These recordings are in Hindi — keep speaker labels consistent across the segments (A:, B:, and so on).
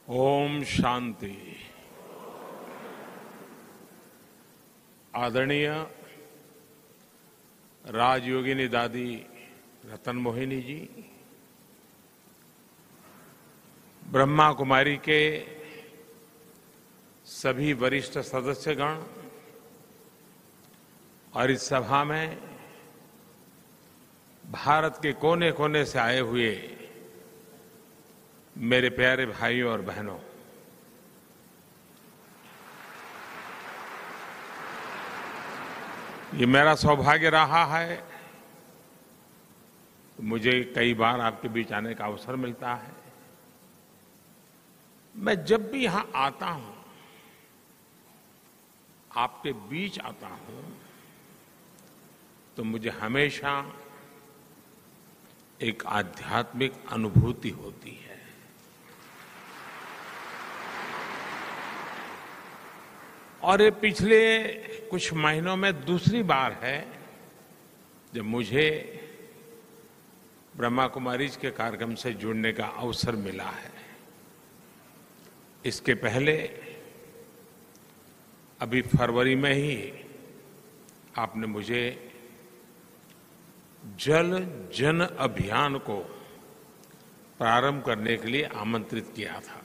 A: ओम शांति। आदरणीय राजयोगिनी दादी रतन मोहिनी जी, ब्रह्मा कुमारी के सभी वरिष्ठ सदस्यगण और इस सभा में भारत के कोने कोने से आए हुए मेरे प्यारे भाइयों और बहनों, ये मेरा सौभाग्य रहा है। मुझे कई बार आपके बीच आने का अवसर मिलता है। मैं जब भी यहां आता हूं, आपके बीच आता हूं, तो मुझे हमेशा एक आध्यात्मिक अनुभूति होती है। और ये पिछले कुछ महीनों में दूसरी बार है जब मुझे ब्रह्मा कुमारी के कार्यक्रम से जुड़ने का अवसर मिला है। इसके पहले अभी फरवरी में ही आपने मुझे जल जन अभियान को प्रारंभ करने के लिए आमंत्रित किया था।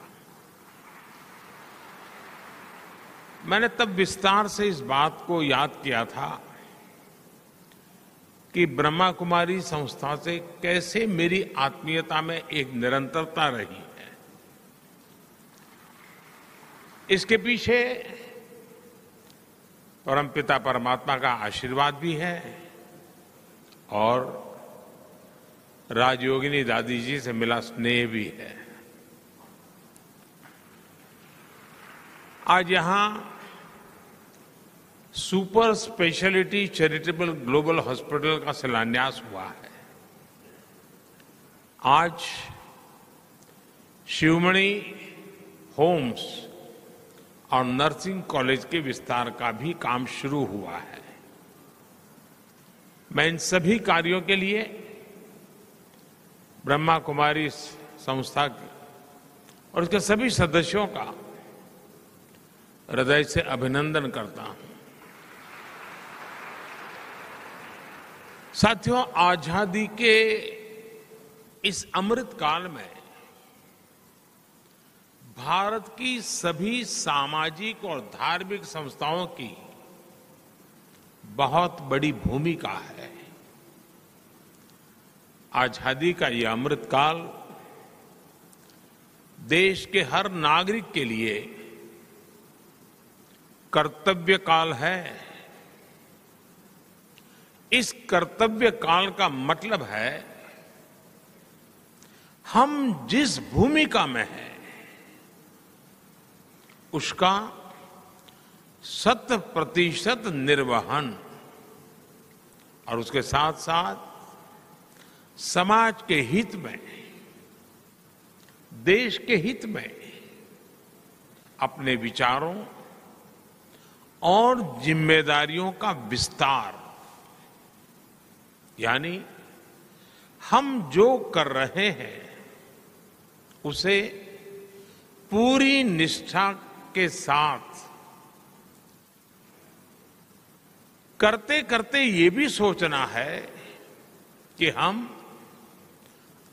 A: मैंने तब विस्तार से इस बात को याद किया था कि ब्रह्मा कुमारी संस्था से कैसे मेरी आत्मीयता में एक निरंतरता रही है। इसके पीछे परमपिता परमात्मा का आशीर्वाद भी है और राजयोगिनी दादी जी से मिला स्नेह भी है। आज यहां super speciality charitable global hospital का शिलान्यास हुआ है। आज शिवमणि होम्स और नर्सिंग कॉलेज के विस्तार का भी काम शुरू हुआ है। मैं इन सभी कार्यों के लिए ब्रह्मा कुमारी संस्था और उसके सभी सदस्यों का हृदय से अभिनंदन करता हूं। साथियों, आजादी के इस अमृत काल में भारत की सभी सामाजिक और धार्मिक संस्थाओं की बहुत बड़ी भूमिका है। आजादी का यह अमृत काल देश के हर नागरिक के लिए कर्तव्य काल है। इस कर्तव्य काल का मतलब है हम जिस भूमिका में हैं उसका 100% निर्वहन और उसके साथ साथ समाज के हित में, देश के हित में अपने विचारों और जिम्मेदारियों का विस्तार, यानी हम जो कर रहे हैं उसे पूरी निष्ठा के साथ करते करते ये भी सोचना है कि हम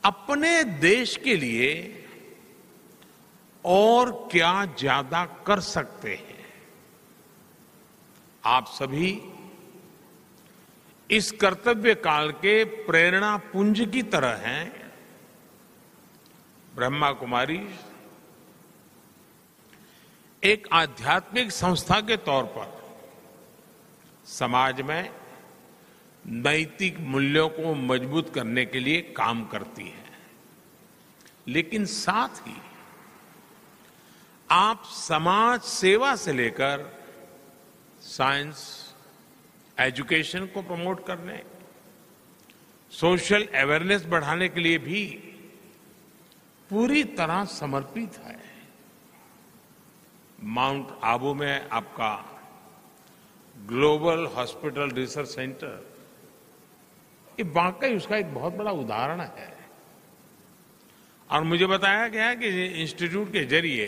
A: अपने देश के लिए और क्या ज्यादा कर सकते हैं। आप सभी इस कर्तव्य काल के प्रेरणा पुंज की तरह हैं। ब्रह्मा कुमारी एक आध्यात्मिक संस्था के तौर पर समाज में नैतिक मूल्यों को मजबूत करने के लिए काम करती है, लेकिन साथ ही आप समाज सेवा से लेकर साइंस, एजुकेशन को प्रमोट करने, सोशल अवेयरनेस बढ़ाने के लिए भी पूरी तरह समर्पित है। माउंट आबू में आपका ग्लोबल हॉस्पिटल रिसर्च सेंटर, ये वाकई उसका एक बहुत बड़ा उदाहरण है। और मुझे बताया गया कि इंस्टीट्यूट के जरिए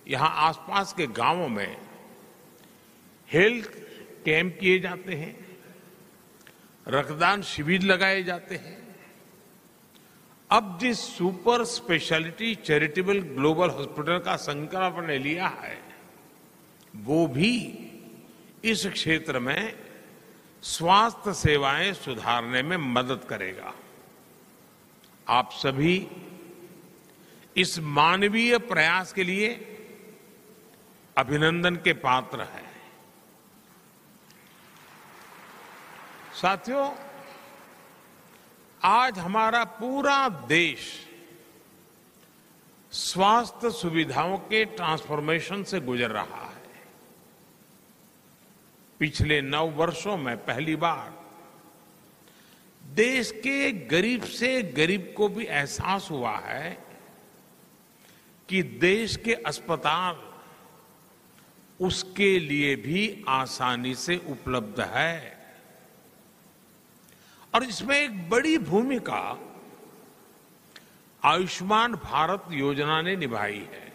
A: यहां आसपास के गांवों में हेल्थ कैंप किए जाते हैं, रक्तदान शिविर लगाए जाते हैं। अब जिस super speciality charitable global hospital का संकल्प ने लिया है, वो भी इस क्षेत्र में स्वास्थ्य सेवाएं सुधारने में मदद करेगा। आप सभी इस मानवीय प्रयास के लिए अभिनंदन के पात्र हैं। साथियों, आज हमारा पूरा देश स्वास्थ्य सुविधाओं के ट्रांसफॉर्मेशन से गुजर रहा है। पिछले 9 वर्षों में पहली बार देश के गरीब से गरीब को भी एहसास हुआ है कि देश के अस्पताल उसके लिए भी आसानी से उपलब्ध है। और इसमें एक बड़ी भूमिका आयुष्मान भारत योजना ने निभाई है।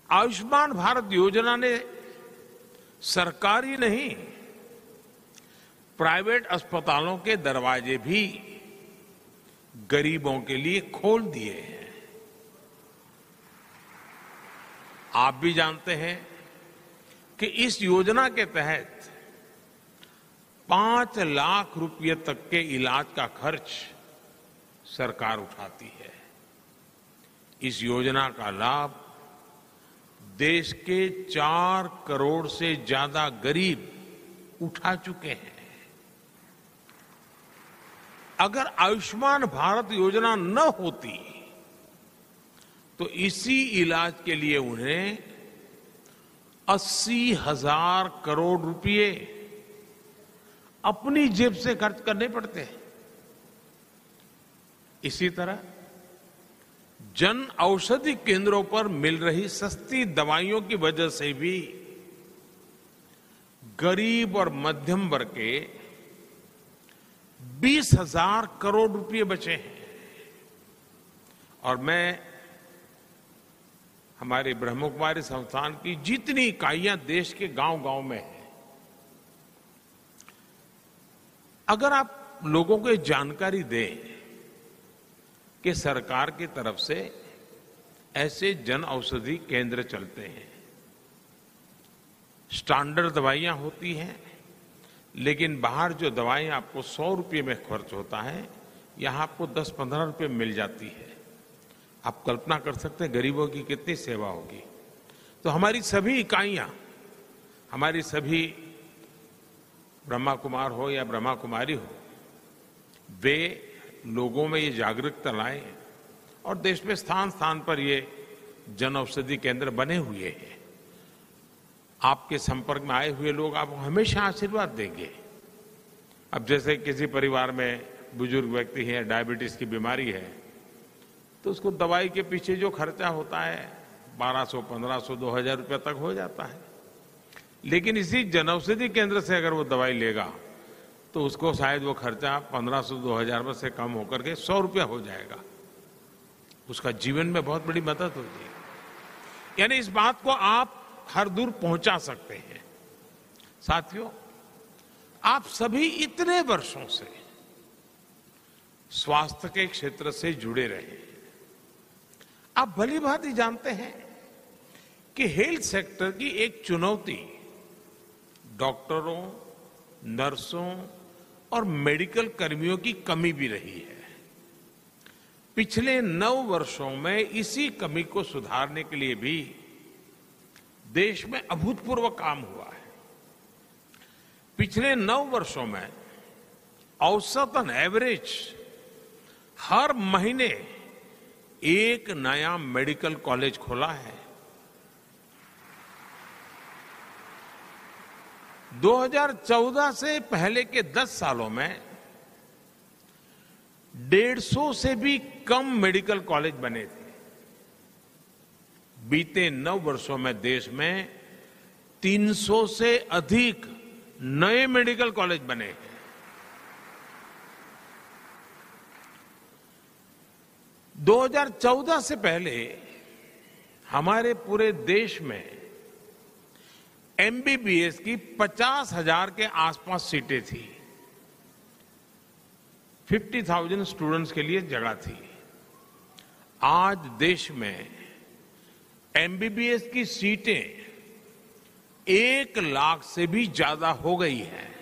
A: आयुष्मान भारत योजना ने सरकारी नहीं, प्राइवेट अस्पतालों के दरवाजे भी गरीबों के लिए खोल दिए हैं। आप भी जानते हैं कि इस योजना के तहत 5 लाख रुपए तक के इलाज का खर्च सरकार उठाती है। इस योजना का लाभ देश के 4 करोड़ से ज्यादा गरीब उठा चुके हैं। अगर आयुष्मान भारत योजना न होती तो इसी इलाज के लिए उन्हें 80,000 करोड़ रुपए अपनी जेब से खर्च करने पड़ते हैं। इसी तरह जन औषधि केंद्रों पर मिल रही सस्ती दवाइयों की वजह से भी गरीब और मध्यम वर्ग के 20,000 करोड़ रुपए बचे हैं। और मैं हमारे ब्रह्मकुमारी संस्थान की जितनी इकाइयां देश के गांव-गांव में हैं, अगर आप लोगों को जानकारी दें कि सरकार की तरफ से ऐसे जन औषधि केंद्र चलते हैं, स्टैंडर्ड दवाइयां होती हैं, लेकिन बाहर जो दवाइयां आपको 100 रुपये में खर्च होता है, यहां आपको 10-15 रुपये में मिल जाती है। आप कल्पना कर सकते हैं गरीबों की कितनी सेवा होगी। तो हमारी सभी इकाइयां, हमारी सभी ब्रह्मा कुमार हो या ब्रह्मा कुमारी हो, वे लोगों में ये जागरूकता लाएं और देश में स्थान स्थान पर ये जन औषधि केंद्र बने हुए हैं। आपके संपर्क में आए हुए लोग आपको हमेशा आशीर्वाद देंगे। अब जैसे किसी परिवार में बुजुर्ग व्यक्ति है, डायबिटीज की बीमारी है, तो उसको दवाई के पीछे जो खर्चा होता है 1200, 1500, 2000 रुपये तक हो जाता है। लेकिन इसी जनऔषधि केंद्र से अगर वो दवाई लेगा तो उसको शायद वो खर्चा 1500, 2000 से कम होकर के 100 रुपया हो जाएगा। उसका जीवन में बहुत बड़ी मदद होगी। यानी इस बात को आप हर दूर पहुंचा सकते हैं। साथियों, आप सभी इतने वर्षों से स्वास्थ्य के क्षेत्र से जुड़े रहे। आप भली भांति जानते हैं कि हेल्थ सेक्टर की एक चुनौती डॉक्टरों, नर्सों और मेडिकल कर्मियों की कमी भी रही है। पिछले 9 वर्षों में इसी कमी को सुधारने के लिए भी देश में अभूतपूर्व काम हुआ है। पिछले 9 वर्षों में औसतन एवरेज हर महीने एक नया मेडिकल कॉलेज खोला है। 2014 से पहले के 10 सालों में 150 से भी कम मेडिकल कॉलेज बने थे। बीते 9 वर्षों में देश में 300 से अधिक नए मेडिकल कॉलेज बने हैं। 2014 से पहले हमारे पूरे देश में एमबीबीएस की 50,000 के आसपास सीटें थी। 50,000 स्टूडेंट्स के लिए जगह थी। आज देश में एमबीबीएस की सीटें 1 लाख से भी ज्यादा हो गई हैं।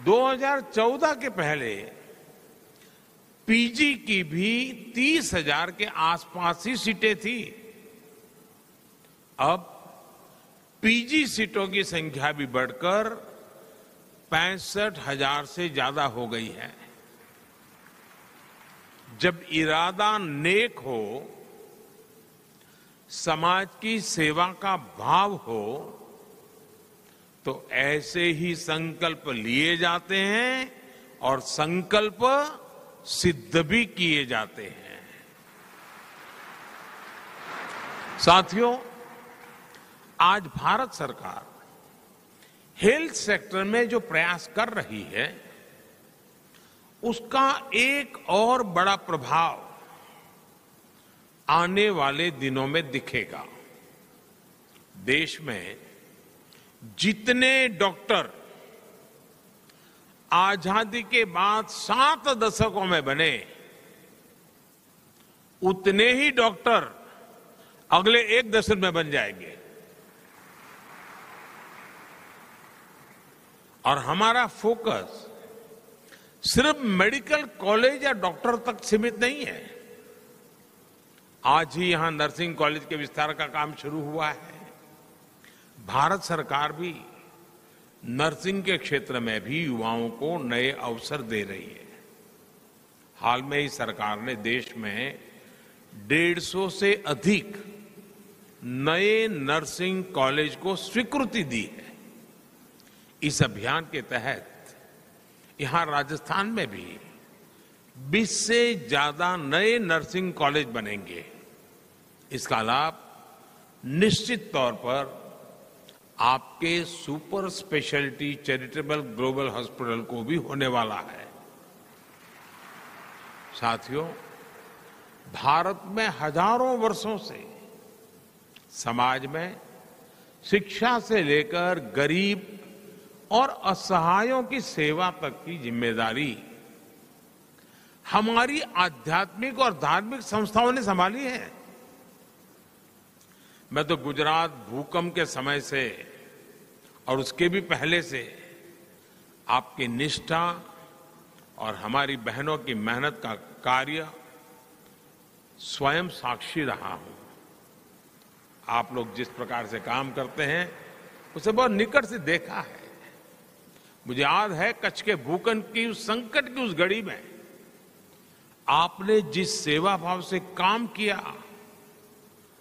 A: 2014 के पहले पीजी की भी 30,000 के आसपास ही सीटें थी। अब पीजी सीटों की संख्या भी बढ़कर 65,000 से ज्यादा हो गई है। जब इरादा नेक हो, समाज की सेवा का भाव हो, तो ऐसे ही संकल्प लिए जाते हैं और संकल्प सिद्ध भी किए जाते हैं। साथियों, आज भारत सरकार हेल्थ सेक्टर में जो प्रयास कर रही है, उसका एक और बड़ा प्रभाव आने वाले दिनों में दिखेगा। देश में जितने डॉक्टर आजादी के बाद 7 दशकों में बने, उतने ही डॉक्टर अगले 1 दशक में बन जाएंगे। और हमारा फोकस सिर्फ मेडिकल कॉलेज या डॉक्टर तक सीमित नहीं है। आज ही यहां नर्सिंग कॉलेज के विस्तार का काम शुरू हुआ है। भारत सरकार भी नर्सिंग के क्षेत्र में भी युवाओं को नए अवसर दे रही है। हाल में ही सरकार ने देश में 150 से अधिक नए नर्सिंग कॉलेज को स्वीकृति दी है। इस अभियान के तहत यहां राजस्थान में भी 20 से ज्यादा नए नर्सिंग कॉलेज बनेंगे। इसका लाभ निश्चित तौर पर आपके super speciality charitable global hospital को भी होने वाला है। साथियों, भारत में हजारों वर्षों से समाज में शिक्षा से लेकर गरीब और असहायों की सेवा तक की जिम्मेदारी हमारी आध्यात्मिक और धार्मिक संस्थाओं ने संभाली है। मैं तो गुजरात भूकंप के समय से और उसके भी पहले से आपकी निष्ठा और हमारी बहनों की मेहनत का कार्य स्वयं साक्षी रहा हूं। आप लोग जिस प्रकार से काम करते हैं, उसे बहुत निकट से देखा है। मुझे याद है कच्छ के भूकंप की उस संकट की उस घड़ी में आपने जिस सेवा भाव से काम किया,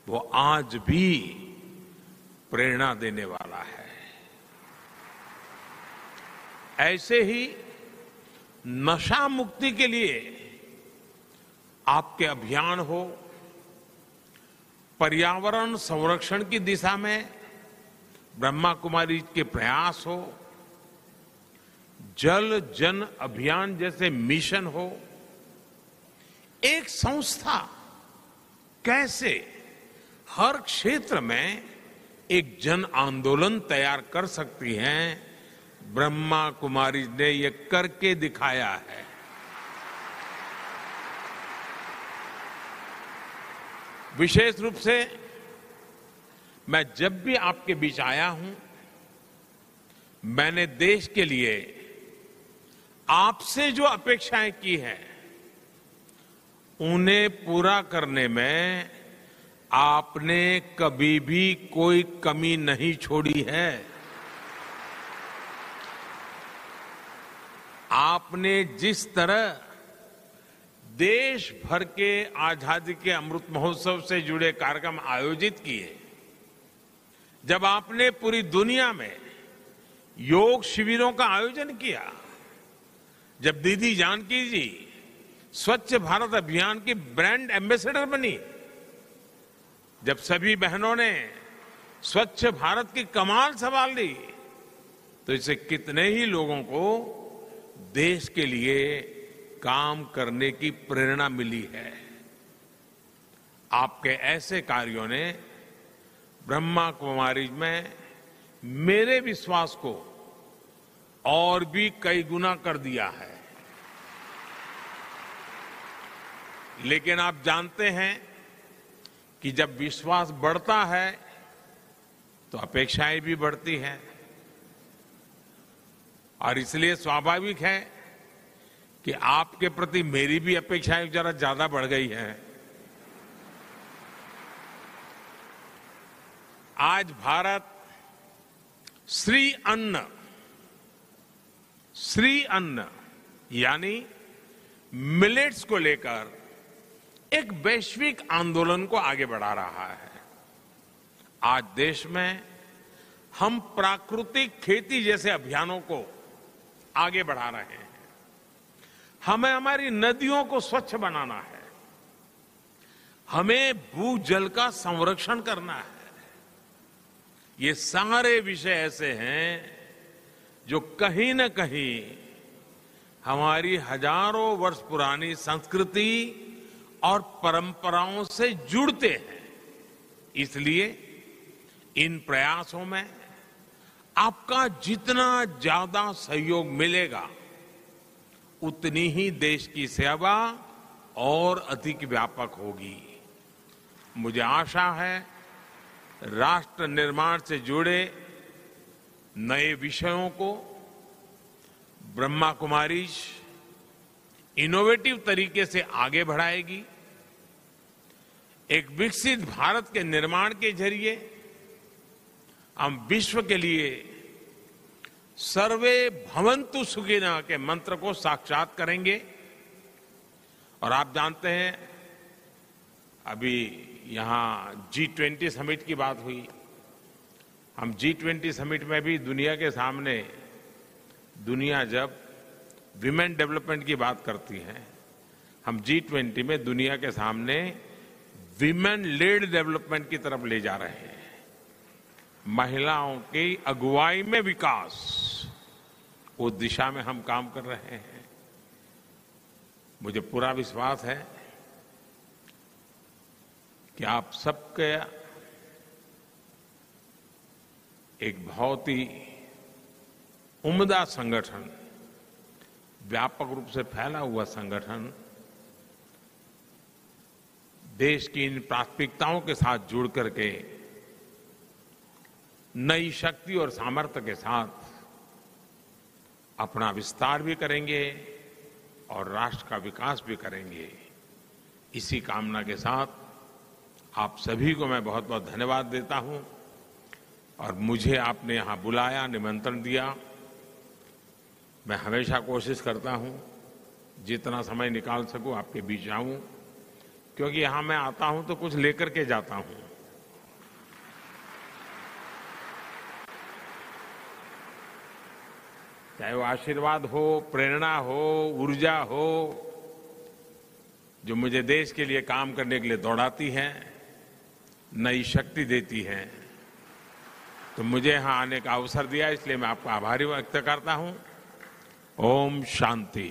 A: वो आज भी प्रेरणा देने वाला है। ऐसे ही नशा मुक्ति के लिए आपके अभियान हो, पर्यावरण संरक्षण की दिशा में ब्रह्मा कुमारी के प्रयास हो, जल जन अभियान जैसे मिशन हो, एक संस्था कैसे हर क्षेत्र में एक जन आंदोलन तैयार कर सकती है, ब्रह्मा कुमारी ने ये करके दिखाया है। विशेष रूप से मैं जब भी आपके बीच आया हूं, मैंने देश के लिए आपसे जो अपेक्षाएं की हैं, उन्हें पूरा करने में आपने कभी भी कोई कमी नहीं छोड़ी है। आपने जिस तरह देश भर के आजादी के अमृत महोत्सव से जुड़े कार्यक्रम आयोजित किए, जब आपने पूरी दुनिया में योग शिविरों का आयोजन किया, जब दीदी जानकी जी स्वच्छ भारत अभियान की ब्रांड एम्बेसडर बनी, जब सभी बहनों ने स्वच्छ भारत की कमान संभाल ली, तो इससे कितने ही लोगों को देश के लिए काम करने की प्रेरणा मिली है। आपके ऐसे कार्यों ने ब्रह्मा कुमारी में मेरे विश्वास को और भी कई गुना कर दिया है। लेकिन आप जानते हैं कि जब विश्वास बढ़ता है तो अपेक्षाएं भी बढ़ती हैं, और इसलिए स्वाभाविक है कि आपके प्रति मेरी भी अपेक्षाएं जरा ज्यादा बढ़ गई हैं। आज भारत श्री अन्न यानी मिलेट्स को लेकर एक वैश्विक आंदोलन को आगे बढ़ा रहा है। आज देश में हम प्राकृतिक खेती जैसे अभियानों को आगे बढ़ा रहे हैं। हमें हमारी नदियों को स्वच्छ बनाना है, हमें भूजल का संरक्षण करना है। ये सारे विषय ऐसे हैं जो कहीं न कहीं हमारी हजारों वर्ष पुरानी संस्कृति और परंपराओं से जुड़ते हैं। इसलिए इन प्रयासों में आपका जितना ज्यादा सहयोग मिलेगा, उतनी ही देश की सेवा और अधिक व्यापक होगी। मुझे आशा है राष्ट्र निर्माण से जुड़े नए विषयों को ब्रह्मा कुमारीज इनोवेटिव तरीके से आगे बढ़ाएगी। एक विकसित भारत के निर्माण के जरिए हम विश्व के लिए सर्वे भवन्तु सुखिनः के मंत्र को साक्षात करेंगे। और आप जानते हैं, अभी यहां G20 समिट की बात हुई। हम G20 समिट में भी दुनिया के सामने, दुनिया जब विमेन डेवलपमेंट की बात करती है, हम G20 में दुनिया के सामने विमेन लेड डेवलपमेंट की तरफ ले जा रहे हैं। महिलाओं की अगुवाई में विकास, उस दिशा में हम काम कर रहे हैं। मुझे पूरा विश्वास है कि आप सबके एक बहुत ही उम्दा संगठन, व्यापक रूप से फैला हुआ संगठन देश की इन प्राथमिकताओं के साथ जुड़ करके नई शक्ति और सामर्थ्य के साथ अपना विस्तार भी करेंगे और राष्ट्र का विकास भी करेंगे। इसी कामना के साथ आप सभी को मैं बहुत बहुत धन्यवाद देता हूं, और मुझे आपने यहां बुलाया, निमंत्रण दिया। मैं हमेशा कोशिश करता हूं जितना समय निकाल सकूं आपके बीच आऊं, क्योंकि यहां मैं आता हूं तो कुछ लेकर के जाता हूं। चाहे वो आशीर्वाद हो, प्रेरणा हो, ऊर्जा हो, जो मुझे देश के लिए काम करने के लिए दौड़ाती है, नई शक्ति देती है। तो मुझे यहां आने का अवसर दिया, इसलिए मैं आपका आभारी व्यक्त करता हूं। ओम शांति।